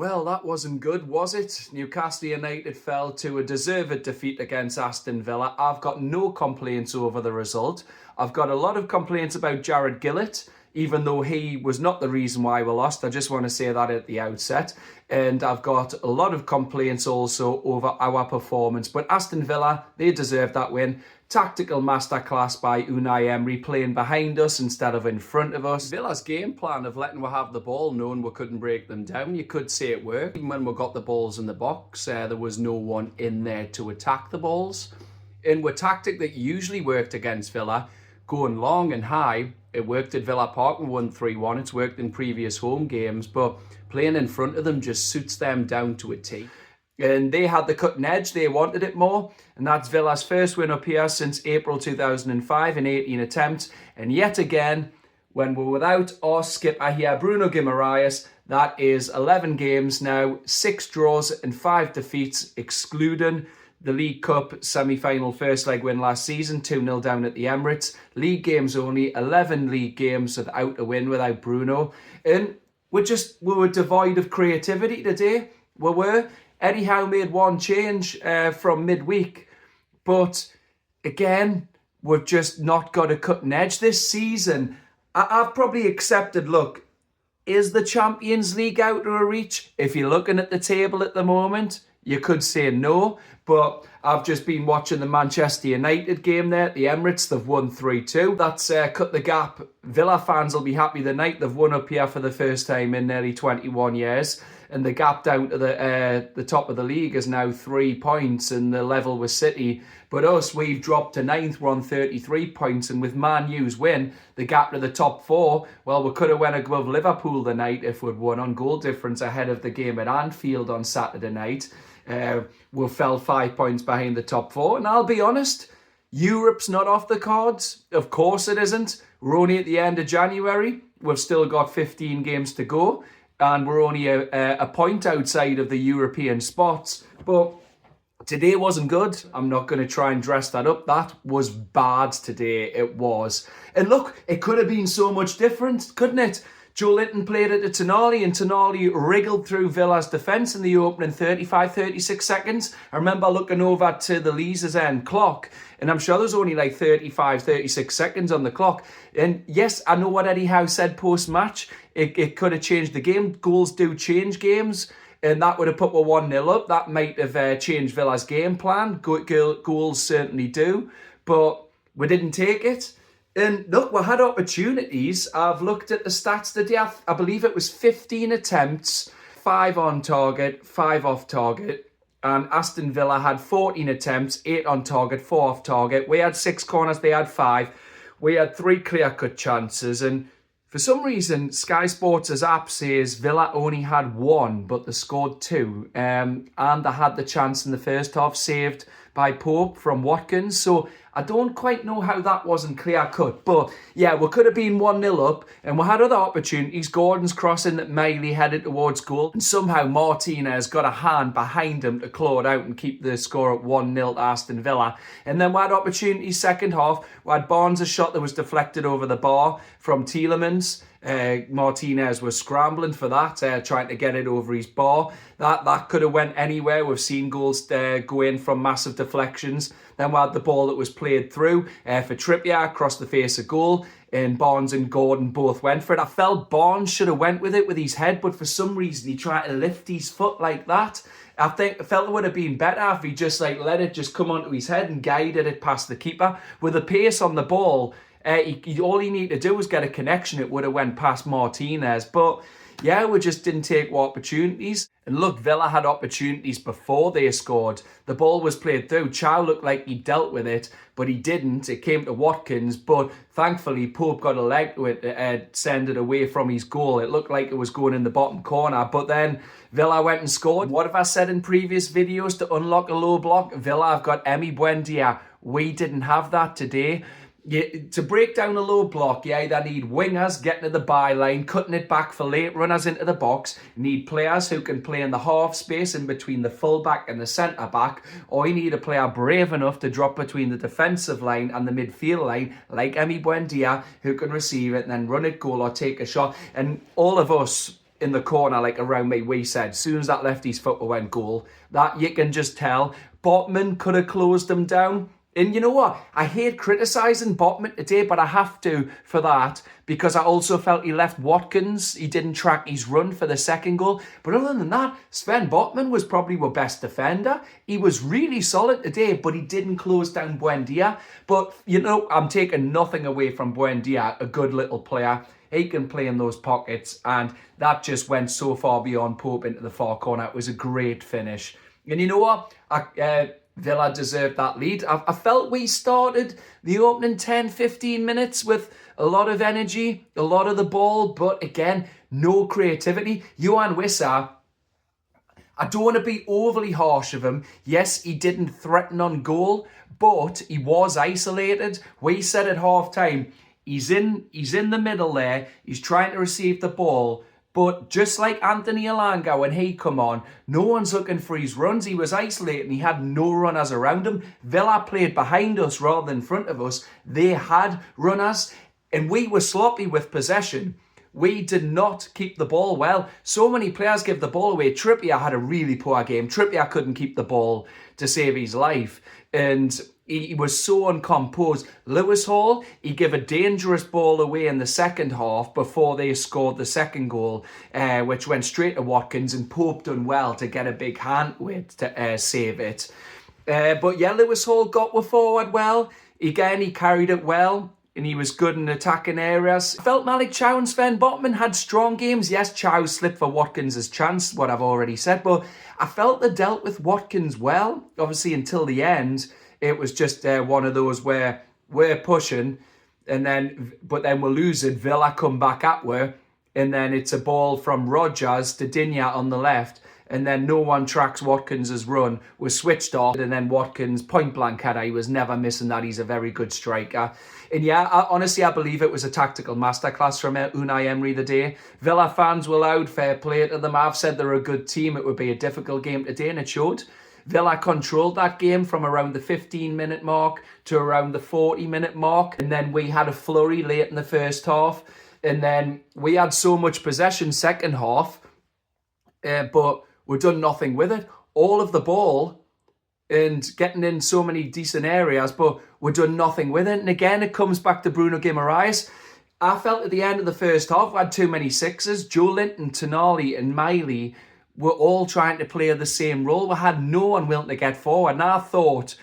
Well, that wasn't good, was it? Newcastle United fell to a deserved defeat against Aston Villa. I've got no complaints over the result. I've got a lot of complaints about Jared Gillett, even though he was not the reason why we lost. I just want to say that at the outset. And I've got a lot of complaints also over our performance. But Aston Villa, they deserved that win. Tactical masterclass by Unai Emery, playing behind us instead of in front of us. Villa's game plan of letting we have the ball, knowing we couldn't break them down, you could say it worked. Even when we got the balls in the box, there was no one in there to attack the balls. And with tactic that usually worked against Villa, going long and high, it worked at Villa Park and won 3-1. It's worked in previous home games, but playing in front of them just suits them down to a T. And they had the cutting edge, they wanted it more. And that's Villa's first win up here since April 2005 in 18 attempts. And yet again, when we're without our skipper here, Bruno Guimaraes, that is 11 games now, 6 draws and 5 defeats, excluding the League Cup semi-final first leg win last season, 2-0 down at the Emirates. League games only, 11 league games without a win, without Bruno. And we were devoid of creativity today. We were. Eddie Howe made one change from midweek. But again, we've just not got a cutting edge this season. I've probably accepted, look, is the Champions League out of reach? If you're looking at the table at the moment, you could say no. But I've just been watching the Manchester United game there at the Emirates. They've won 3-2. That's cut the gap. Villa fans will be happy tonight. They've won up here for the first time in nearly 21 years. And the gap down to the top of the league is now 3 points, and the level with City. But us, we've dropped to 9th. We're on 33 points. And with Man U's win, the gap to the top 4, well, we could have went above Liverpool tonight if we'd won on goal difference ahead of the game at Anfield on Saturday night. We fell 5 points behind the top 4. And I'll be honest, Europe's not off the cards. Of course it isn't. We're only at the end of January. We've still got 15 games to go. And we're only a point outside of the European spots. But today wasn't good. I'm not going to try and dress that up. That was bad today. It was. And look, it could have been so much different, couldn't it? Joe Linton played it to Tonali, and Tonali wriggled through Villa's defence in the opening 35-36 seconds. I remember looking over to the Leazes end clock, and I'm sure there's only like 35-36 seconds on the clock. And yes, I know what Eddie Howe said post-match. It could have changed the game. Goals do change games, and that would have put 1-0 up. That might have changed Villa's game plan. Goals certainly do, but we didn't take it. And look, we had opportunities. I've looked at the stats today. I believe it was 15 attempts, 5 on target, 5 off target. And Aston Villa had 14 attempts, 8 on target, 4 off target. We had 6 corners, they had 5. We had 3 clear-cut chances. And for some reason, Sky Sports' app says Villa only had 1, but they scored 2. And they had the chance in the first half saved by Pope from Watkins. So I don't quite know how that wasn't clear-cut. But yeah, we could have been 1-0 up, and we had other opportunities. Gordon's crossing that Miley headed towards goal, and somehow Martinez got a hand behind him to claw it out and keep the score at 1-0 to Aston Villa. And then we had opportunities second half. We had Barnes' shot that was deflected over the bar from Tielemans. Martinez was scrambling for that, trying to get it over his bar. That could have went anywhere. We've seen goals go in from massive deflections. Then we had the ball that was played through for Trippier across the face of goal, and Barnes and Gordon both went for it. I felt Barnes should have went with it with his head, but for some reason he tried to lift his foot like that. I felt it would have been better if he just let it just come onto his head and guided it past the keeper. With the pace on the ball, all he needed to do was get a connection. It would have went past Martinez. But yeah, we just didn't take opportunities. And look, Villa had opportunities before they scored. The ball was played through. Chow looked like he dealt with it, but he didn't. It came to Watkins, but thankfully Pope got a leg to it, send it away from his goal. It looked like it was going in the bottom corner, but then Villa went and scored. What have I said in previous videos to unlock a low block? Villa have got Buendia. We didn't have that today. To break down a low block, you either need wingers getting to the byline, cutting it back for late runners into the box. You need players who can play in the half space in between the fullback and the centre-back, or you need a player brave enough to drop between the defensive line and the midfield line, like Buendia, who can receive it and then run it goal or take a shot. And all of us in the corner, like around me, we said, as soon as that left his foot went goal, that you can just tell Botman could have closed him down. And you know what? I hate criticising Botman today, but I have to for that, because I also felt he left Watkins. He didn't track his run for the second goal. But other than that, Sven Botman was probably our best defender. He was really solid today, but he didn't close down Buendia. But, you know, I'm taking nothing away from Buendia, a good little player. He can play in those pockets, and that just went so far beyond Pope into the far corner. It was a great finish. And you know what? Villa deserved that lead. I felt we started the opening 10-15 minutes with a lot of energy, a lot of the ball, but again, no creativity. Yoane Wissa, I don't want to be overly harsh of him. Yes, he didn't threaten on goal, but he was isolated. We said at half-time, he's in the middle there, he's trying to receive the ball, but just like Anthony Elanga, when he come on, no one's looking for his runs. He was isolated and he had no runners around him. Villa played behind us rather than in front of us. They had runners and we were sloppy with possession. We did not keep the ball well. So many players give the ball away. Trippier had a really poor game. Trippier couldn't keep the ball to save his life. And he was so uncomposed. Lewis Hall, he gave a dangerous ball away in the second half before they scored the second goal, which went straight to Watkins, and Pope done well to get a big hand with to save it. But yeah, Lewis Hall got forward well. Again, he carried it well, and he was good in attacking areas. I felt Malik Chow and Sven Botman had strong games. Yes, Chow slipped for Watkins' chance, what I've already said, but I felt they dealt with Watkins well, obviously until the end. It was just one of those where we're pushing, but then we're losing. Villa come back at her, and then it's a ball from Rogers to Digne on the left, and then no one tracks Watkins' run. We're switched off, and then Watkins, point blank header, he was never missing that. He's a very good striker. And yeah, honestly, I believe it was a tactical masterclass from Unai Emery the day. Villa fans were loud, fair play to them. I've said they're a good team. It would be a difficult game today, and it showed. Villa controlled that game from around the 15-minute mark to around the 40-minute mark. And then we had a flurry late in the first half. And then we had so much possession second half, but we've done nothing with it. All of the ball and getting in so many decent areas, but we've done nothing with it. And again, it comes back to Bruno Guimaraes. I felt at the end of the first half, we had too many sixes. Joe Linton, Tonali and Miley were all trying to play the same role. We had no one willing to get forward. And I thought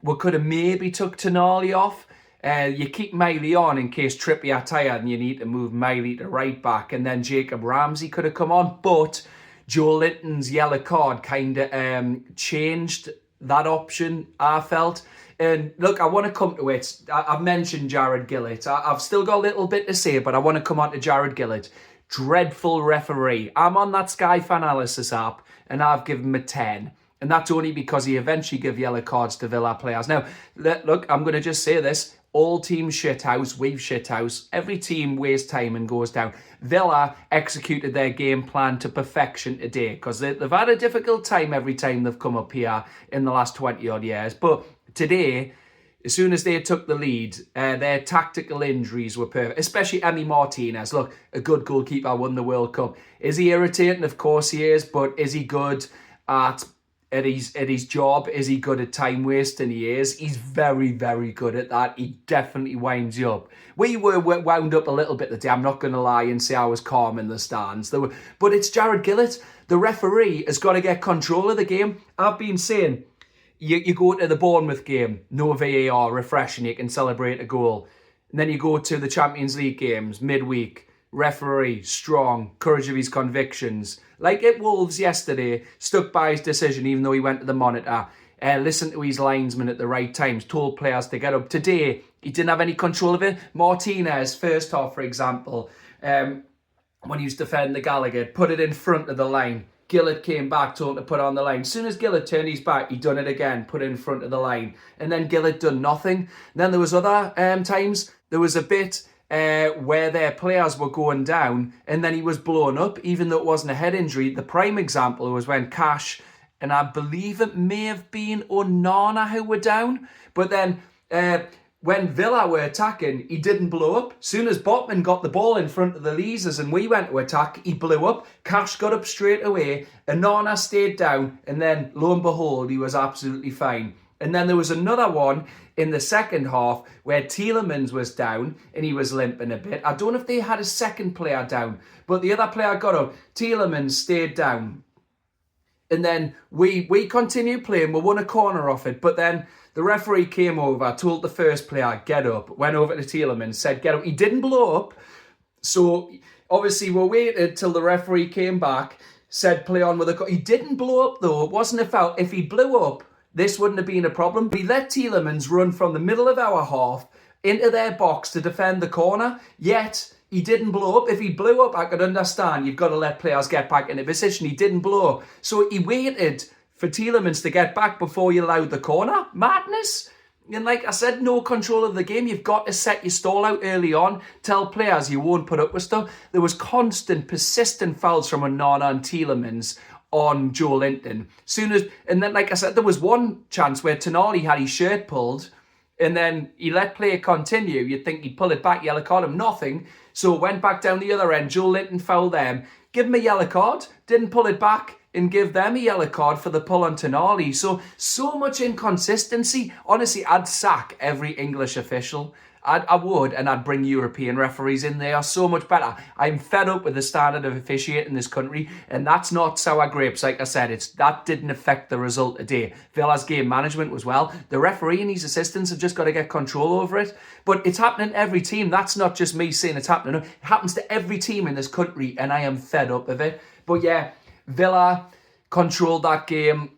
we could have maybe took Tonali off. You keep Miley on in case Trippier tired and you need to move Miley to right back. And then Jacob Ramsey could have come on. But Joe Linton's yellow card kind of changed that option, I felt. And look, I want to come to it. I've mentioned Jared Gillett. I've still got a little bit to say, but I want to come on to Jared Gillett. Dreadful referee. I'm on that Sky Fanalysis app and I've given him a 10. And that's only because he eventually gave yellow cards to Villa players. Now, look, I'm going to just say this. All teams shithouse, we've shithouse. Every team wastes time and goes down. Villa executed their game plan to perfection today because they've had a difficult time every time they've come up here in the last 20 odd years. But today, as soon as they took the lead, their tactical injuries were perfect, especially Emi Martinez. Look, a good goalkeeper won the World Cup. Is he irritating? Of course he is, but is he good at his job? Is he good at time wasting? He is. He's very, very good at that. He definitely winds you up. We were wound up a little bit today, I'm not going to lie and say I was calm in the stands. But it's Jared Gillett. The referee has got to get control of the game. I've been saying, you go to the Bournemouth game, no VAR, refreshing, you can celebrate a goal. And then you go to the Champions League games, midweek, referee, strong, courage of his convictions. Like at Wolves yesterday, stuck by his decision even though he went to the monitor. Listened to his linesman at the right times, told players to get up. Today, he didn't have any control of it. Martinez, first half, for example, when he was defending the Gallagher, put it in front of the line. Gillett came back, told him to put it on the line. As soon as Gillett turned his back, he done it again, put it in front of the line. And then Gillett done nothing. And then there was other times, there was a bit where their players were going down and then he was blown up, even though it wasn't a head injury. The prime example was when Cash, and I believe it may have been Onana who were down. But then when Villa were attacking, he didn't blow up. Soon as Botman got the ball in front of the Leazers and we went to attack, he blew up. Cash got up straight away. Onana stayed down. And then, lo and behold, he was absolutely fine. And then there was another one in the second half where Tielemans was down and he was limping a bit. I don't know if they had a second player down, but the other player got up. Tielemans stayed down. And then we continued playing. We won a corner off it. But then the referee came over, told the first player, get up. Went over to Tielemans, said, get up. He didn't blow up. So obviously we waited till the referee came back, said play on with a... He didn't blow up though. It wasn't a foul. If he blew up, this wouldn't have been a problem. We let Tielemans run from the middle of our half into their box to defend the corner, yet he didn't blow up. If he blew up, I could understand. You've got to let players get back into position. He didn't blow up. So he waited for Tielemans to get back before he allowed the corner. Madness. And like I said, no control of the game. You've got to set your stall out early on. Tell players you won't put up with stuff. There was constant, persistent fouls from Onana and Tielemans on Joelinton. And then, like I said, there was one chance where Tonali had his shirt pulled and then he let play continue. You'd think he'd pull it back, yellow card him, nothing. So went back down the other end. Joelinton fouled them. Give him a yellow card. Didn't pull it back and give them a yellow card for the pull on Tonali. So much inconsistency. Honestly, I'd sack every English official. I would, and I'd bring European referees in. They are so much better. I'm fed up with the standard of officiating in this country, and that's not sour grapes. Like I said, that didn't affect the result today. Villa's game management was well. The referee and his assistants have just got to get control over it. But it's happening to every team. That's not just me saying it's happening. It happens to every team in this country, and I am fed up of it. But yeah, Villa controlled that game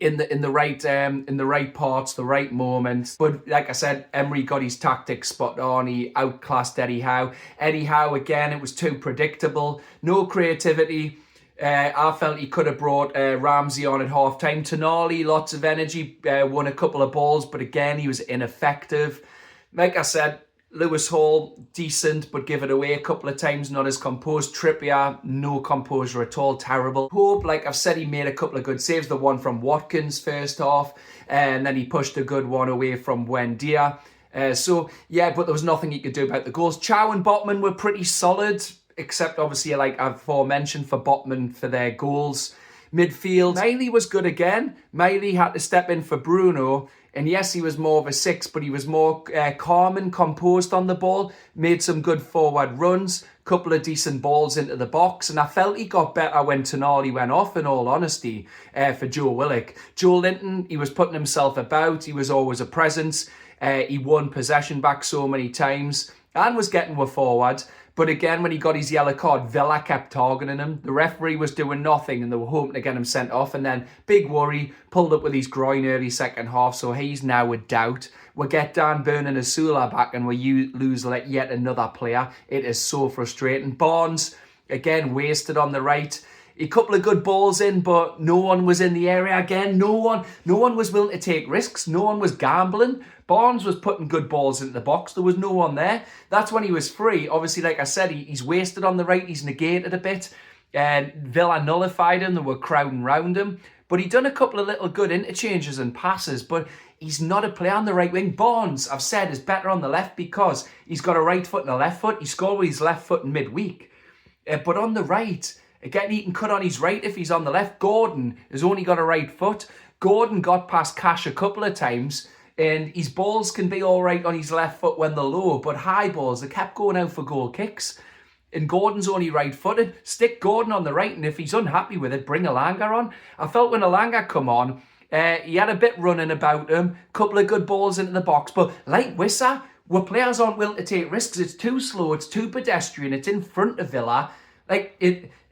in the right parts, the right moments. But like I said, Emery got his tactics spot on. He outclassed Eddie Howe. Eddie Howe, again, it was too predictable. No creativity. I felt he could have brought Ramsey on at half-time. Tonali, lots of energy, won a couple of balls, but again, he was ineffective. Like I said, Lewis Hall, decent, but give it away a couple of times, not as composed. Trippier, no composure at all, terrible. Pope, like I've said, he made a couple of good saves. The one from Watkins first half, and then he pushed a good one away from Buendia. So, yeah, but there was nothing he could do about the goals. Chow and Botman were pretty solid, except obviously, like I've aforementioned, for Botman for their goals. Midfield, Miley was good again. Miley had to step in for Bruno. And yes, he was more of a 6, but he was more calm and composed on the ball. Made some good forward runs, couple of decent balls into the box. And I felt he got better when Tonali went off, in all honesty, for Joe Willock. Joelinton, he was putting himself about. He was always a presence. He won possession back so many times and was getting with forward. But again, when he got his yellow card, Villa kept targeting him. The referee was doing nothing and they were hoping to get him sent off. And then, big worry, pulled up with his groin early second half. So he's now a doubt. We get Dan Burn and Asula back and we lose yet another player. It is so frustrating. Barnes, again, wasted on the right. A couple of good balls in, but no one was in the area again. No one was willing to take risks. No one was gambling. Barnes was putting good balls into the box. There was no one there. That's when he was free. Obviously, like I said, he's wasted on the right. He's negated a bit. And Villa nullified him. They were crowding round him. But he done a couple of little good interchanges and passes. But he's not a player on the right wing. Barnes, I've said, is better on the left because he's got a right foot and a left foot. He scored with his left foot in midweek. But on the right, again, he can cut on his right if he's on the left. Gordon has only got a right foot. Gordon got past Cash a couple of times. And his balls can be all right on his left foot when they're low, but high balls, they kept going out for goal kicks. And Gordon's only right-footed. Stick Gordon on the right, and if he's unhappy with it, bring Elanga on. I felt when Elanga come on, he had a bit running about him, couple of good balls into the box, but like Wissa, where players aren't willing to take risks, it's too slow, it's too pedestrian, it's in front of Villa.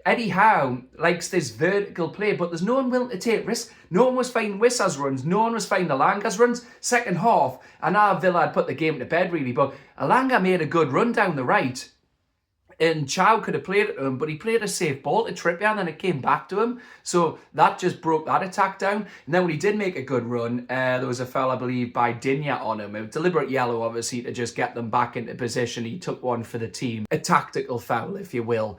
Eddie Howe likes this vertical play, but there's no one willing to take risks. No one was finding Wissa's runs. No one was finding Elanga's runs. Second half, I know Villa had put the game to bed, really, but Elanga made a good run down the right. And Chow could have played it to him, but he played a safe ball to Trippier, and then it came back to him. So that just broke that attack down. And then when he did make a good run, there was a foul, I believe, by Digne on him. A deliberate yellow, obviously, to just get them back into position. He took one for the team. A tactical foul, if you will.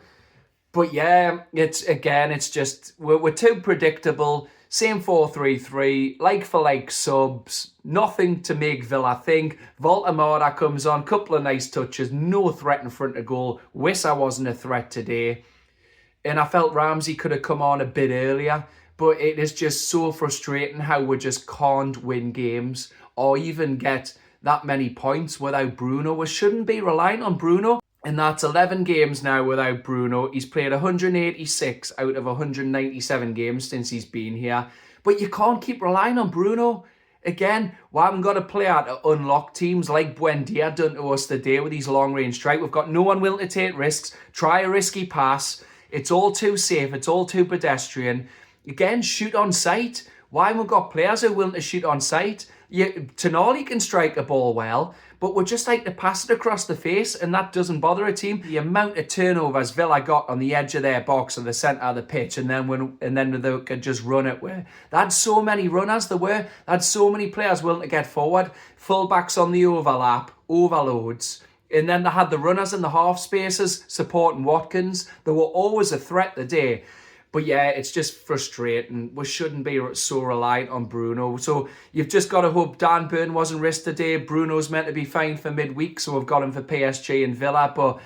But yeah, it's just, we're too predictable. Same 4-3-3, like for like subs, nothing to make Villa think. Voltamara comes on, couple of nice touches, no threat in front of goal. Wissa wasn't a threat today. And I felt Ramsey could have come on a bit earlier, but it is just so frustrating how we just can't win games or even get that many points without Bruno. We shouldn't be relying on Bruno. And that's 11 games now without Bruno. He's played 186 out of 197 games since he's been here. But you can't keep relying on Bruno. Again, we haven't got a player to unlock teams like Buendia done to us today with his long-range strike. We've got no one willing to take risks, try a risky pass. It's all too safe. It's all too pedestrian. Again, shoot on sight. Why haven't we got players who are willing to shoot on sight? Tonali can strike a ball well, but we just like to pass it across the face, and that doesn't bother a team. The amount of turnovers Villa got on the edge of their box or the centre of the pitch, and then they could just run it where they had so many runners. They had so many players willing to get forward. Fullbacks on the overlap, overloads. And then they had the runners in the half spaces supporting Watkins. They were always a threat today. But yeah, it's just frustrating. We shouldn't be so reliant on Bruno. So you've just got to hope Dan Burn wasn't risked today. Bruno's meant to be fine for midweek, so we've got him for PSG and Villa. But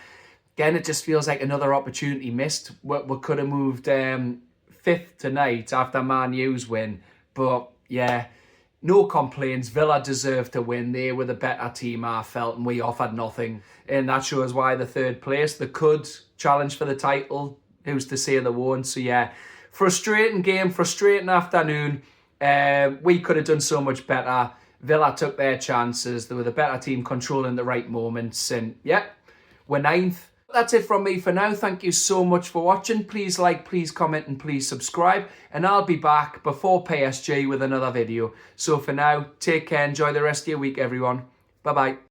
again, it just feels like another opportunity missed. We could have moved fifth tonight after Man U's win. But yeah, no complaints. Villa deserved to win. They were the better team, I felt, and we offered nothing. And that shows why the third place. They could challenge for the title. Who's to say they won't? So yeah, frustrating game, frustrating afternoon. We could have done so much better. Villa took their chances. They were the better team, controlling the right moments. And yeah, we're ninth. That's it from me for now. Thank you so much for watching. Please like, please comment, and please subscribe. And I'll be back before PSG with another video. So for now, take care. Enjoy the rest of your week, everyone. Bye-bye.